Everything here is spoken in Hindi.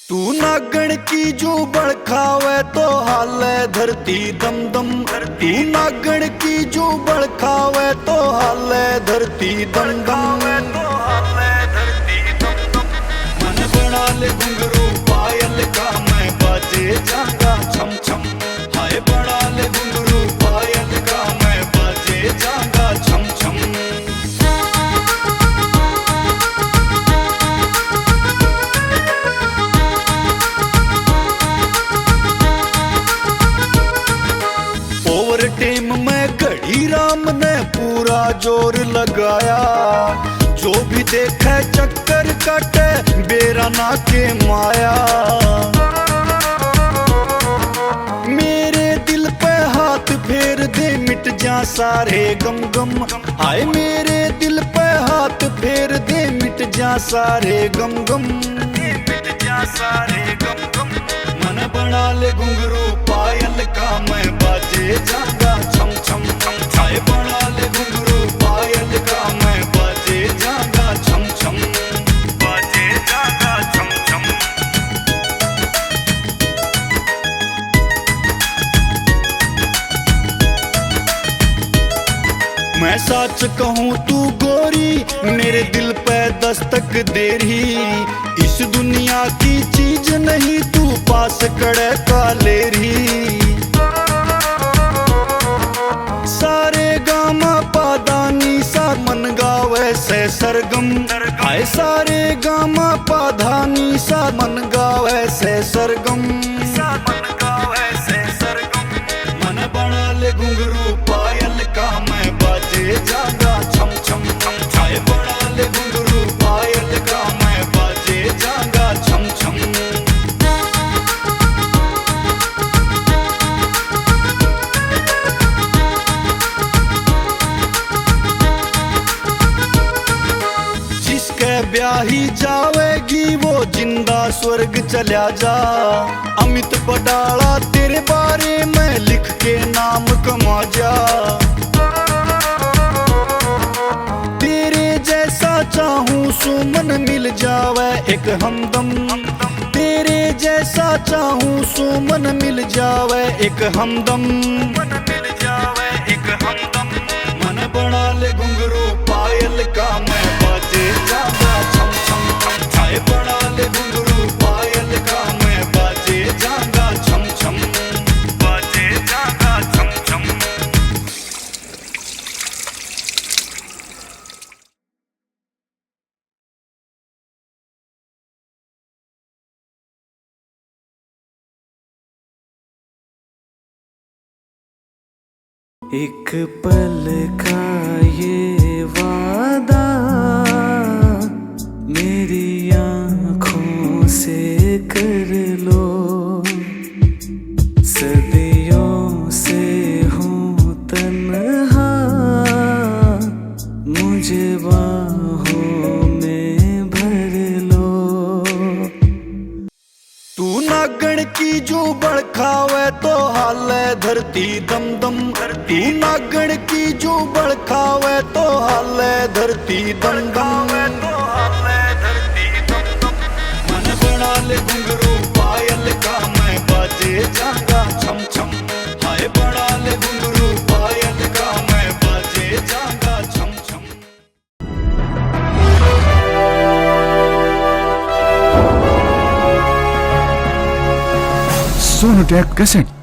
तू नागण की जो बड़खावे तो हाले धरती दम दम। तू नागण की जो बड़खावे तो हाले धरती दम दम। मन बना ले घुंघरू पायल का मैं बाजे जागा छम छम। हाय बना ले घुंघरू पायल का मैं बाजे जागा छम छम। ओवर टेम में घड़ी राम ने पूरा जोर लगाया। जो भी देखे चक्कर काटे बेरा ना के माया। मेरे दिल पे हाथ फेर दे मिट जा सारे गम गम। हाय मेरे दिल पे हाथ फेर दे मिट जा सारे गम गम। मिट जा सारे गम गम। मन बना ले घुंघरू पायल का मैं बाजे जागा छम छम छम। हाय बना ले घुंघरू पायल का मैं बाजे जागा छम छम। बाजे जागा छम छम। मैं सच कहूँ तू गोरी मेरे दिल पे दस्तक दे रही। इस दुनिया की चीज नहीं तू पास कड़े का ले रही। सारे गामा पादानी सा मन गावे से सरगम। आए सारे गामा पाधानी सा मन गावे से सरगम। मन बना ले घुंघरू पायल का मैं बाजे जागा छम छम छम। हाय बना ले घुंघरू पायल का मैं बाजे जागा छम छम। जिसके ब्याही जावेगी वो जिंदा स्वर्ग चला जा। अमित पटाला तेरे बारे में लिख के नाम कमा जा। तेरे जैसा चाहूं सुमन मिल जावे एक हमदम। तेरे जैसा चाहूं सुमन मिल जावे एक हमदम। मन बना ले घुंघरू पायल का मैं बाजे जागा छम छम छम। हाय बना ले घुंघरू पायल का मैं बाजे जागा छम छम। बाजे जागा छम छम। एक पल का ये वादा मेरी आँखों से कर लो। सदियों से हूँ तन्हा मुझे बाहों में भर लो। तू नागण की जो बड़खावे तो हाले धरती दम दम। तू नागण की जो बड़खावे तो हाले धरती दम दम। मन बना ले घुंघरू पायल का मैं बाजे जागा छम छम। हाय बना ले घुंघरू पायल का मैं बाजे जागा छम छम। सोनोटेक कैसेट।